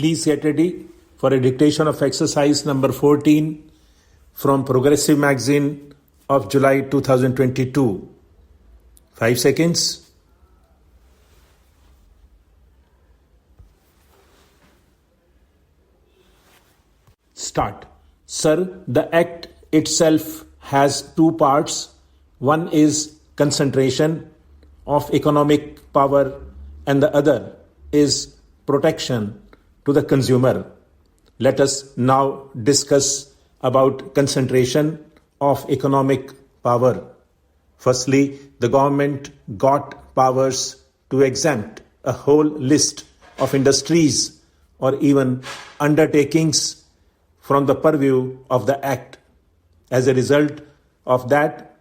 Please get ready for a dictation of exercise number 14 from Progressive Magazine of July 2022. 5 seconds. Start. Sir, the Act itself has two parts. One is concentration of economic power and the other is protection to the consumer. Let us now discuss about concentration of economic power. Firstly, the government got powers to exempt a whole list of industries or even undertakings from the purview of the Act. As a result of that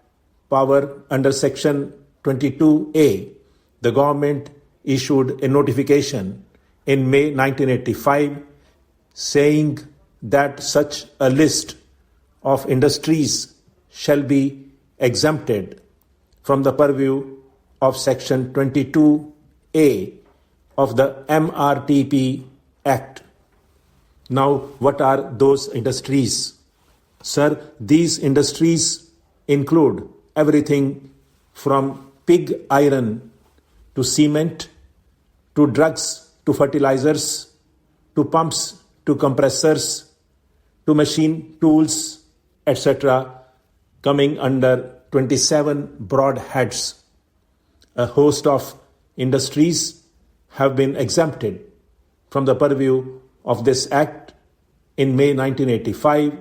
power under Section 22A, the government issued a notification in May 1985 saying that such a list of industries shall be exempted from the purview of Section 22A of the MRTP Act. Now, what are those industries? Sir, these industries include everything from pig iron to cement to drugs to fertilizers to pumps to compressors to machine tools, etc., coming under 27 broad heads. A host of industries have been exempted from the purview of this Act in May 1985,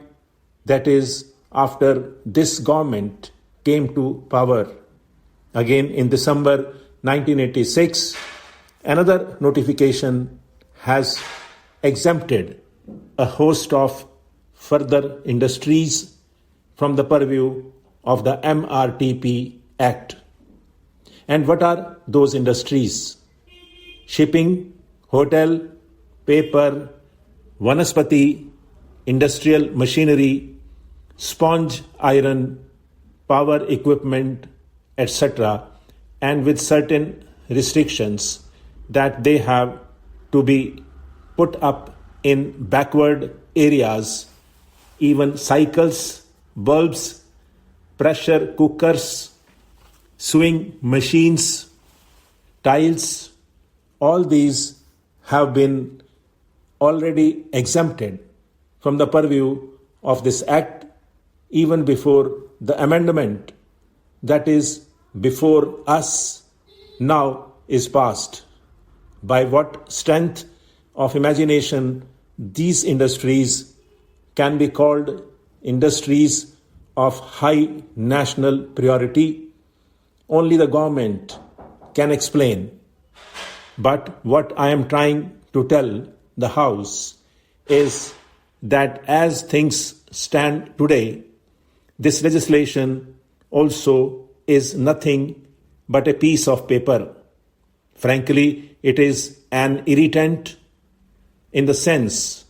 that is, after this government came to power. Again, in December 1986, another notification has exempted a host of further industries from the purview of the MRTP Act. And what are those industries? Shipping, hotel, paper, vanaspati, industrial machinery, sponge iron, power equipment, etc., and with certain restrictions that they have to be put up in backward areas, even cycles, bulbs, pressure cookers, sewing machines, tiles, all these have been already exempted from the purview of this Act even before the amendment that is before us now is passed. By what strength of imagination these industries can be called industries of high national priority, only the government can explain. But what I am trying to tell the House is that as things stand today, this legislation also is nothing but a piece of paper. Frankly, it is an irritant in the sense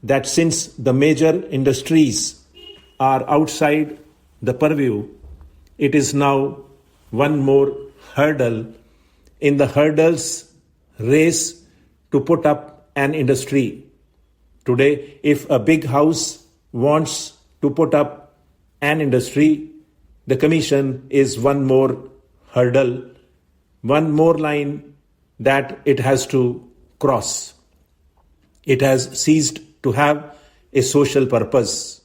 that since the major industries are outside the purview, it is now one more hurdle in the hurdles race to put up an industry. Today, if a big house wants to put up an industry, the Commission is one more hurdle, one more line that it has to cross. It has ceased to have a social purpose.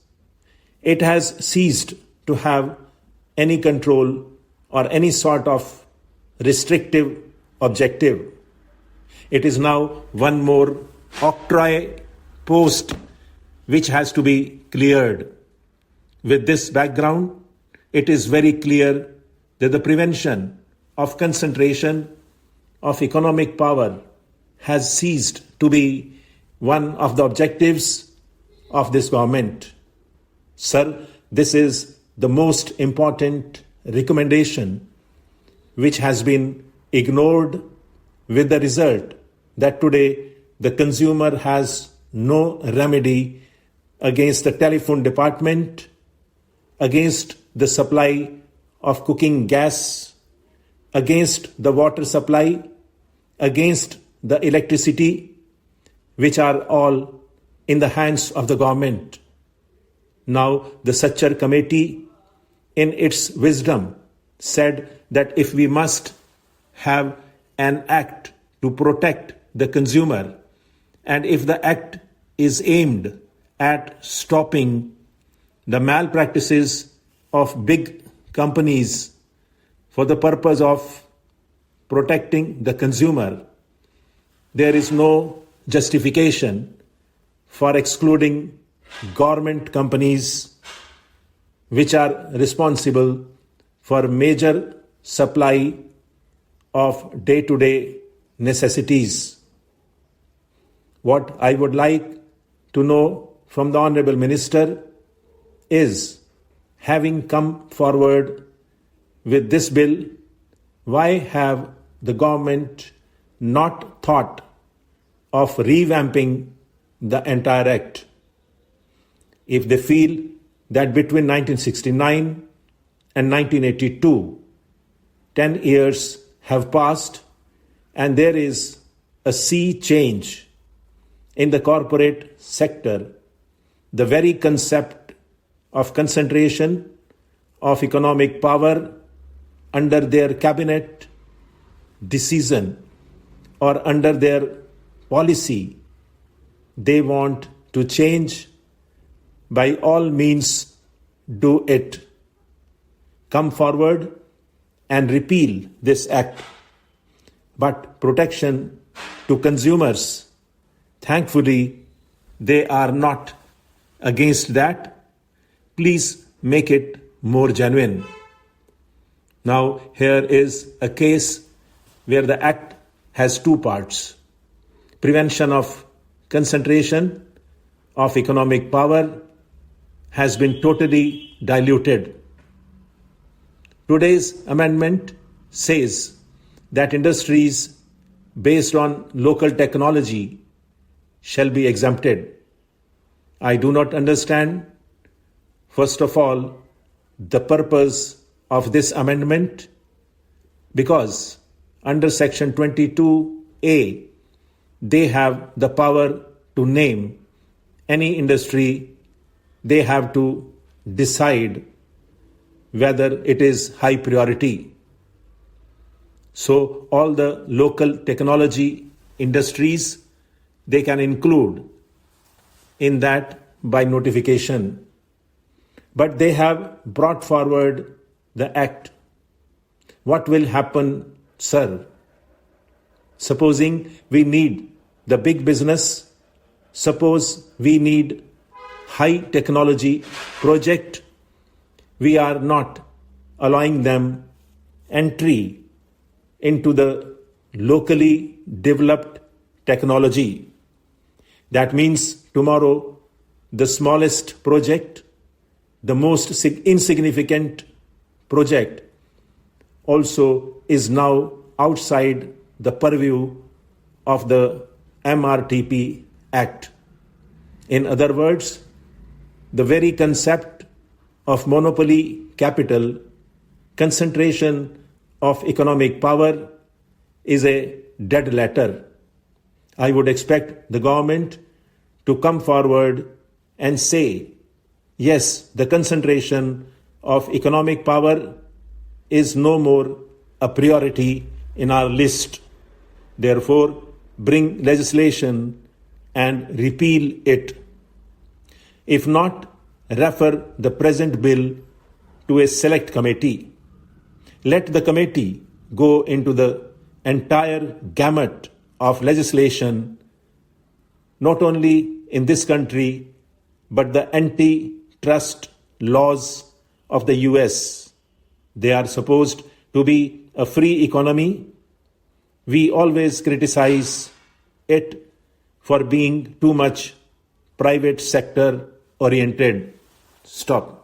It has ceased to have any control or any sort of restrictive objective. It is now one more octroi post which has to be cleared. With this background, it is very clear that the prevention of concentration of economic power has ceased to be one of the objectives of this government. Sir, this is the most important recommendation which has been ignored, with the result that today the consumer has no remedy against the telephone department, against the supply of cooking gas, against the water supply, against the electricity, which are all in the hands of the government. Now, the Sachar committee, in its wisdom, said that if we must have an act to protect the consumer, and if the act is aimed at stopping the malpractices of big companies for the purpose of protecting the consumer, there is no justification for excluding government companies which are responsible for major supply of day-to-day necessities. What I would like to know from the Honorable Minister is, having come forward with this bill, why have the government not thought of revamping the entire act? If they feel that between 1969 and 1982, 10 years have passed and there is a sea change in the corporate sector, the very concept of concentration of economic power under their cabinet decision or under their policy, they want to change, by all means do it. Come forward and repeal this act. But protection to consumers, thankfully, they are not against that. Please make it more genuine. Now, here is a case where the act has two parts. Prevention of concentration of economic power has been totally diluted. Today's amendment says that industries based on local technology shall be exempted. I do not understand, first of all, the purpose of this amendment, because under Section 22A, they have the power to name any industry. They have to decide whether it is high priority. So all the local technology industries, they can include in that by notification. But they have brought forward the act. What will happen, sir? Supposing we need the big business, suppose we need high technology project, we are not allowing them entry into the locally developed technology. That means tomorrow the smallest project, the most insignificant project also is now outside the purview of the MRTP Act. In other words, the very concept of monopoly capital, concentration of economic power is a dead letter. I would expect the government to come forward and say, yes, the concentration of economic power is no more a priority in our list. Therefore, bring legislation and repeal it. If not, refer the present bill to a select committee. Let the committee go into the entire gamut of legislation, not only in this country, but the antitrust laws of the US. They are supposed to be a free economy. We always criticize it for being too much private sector oriented. Stop.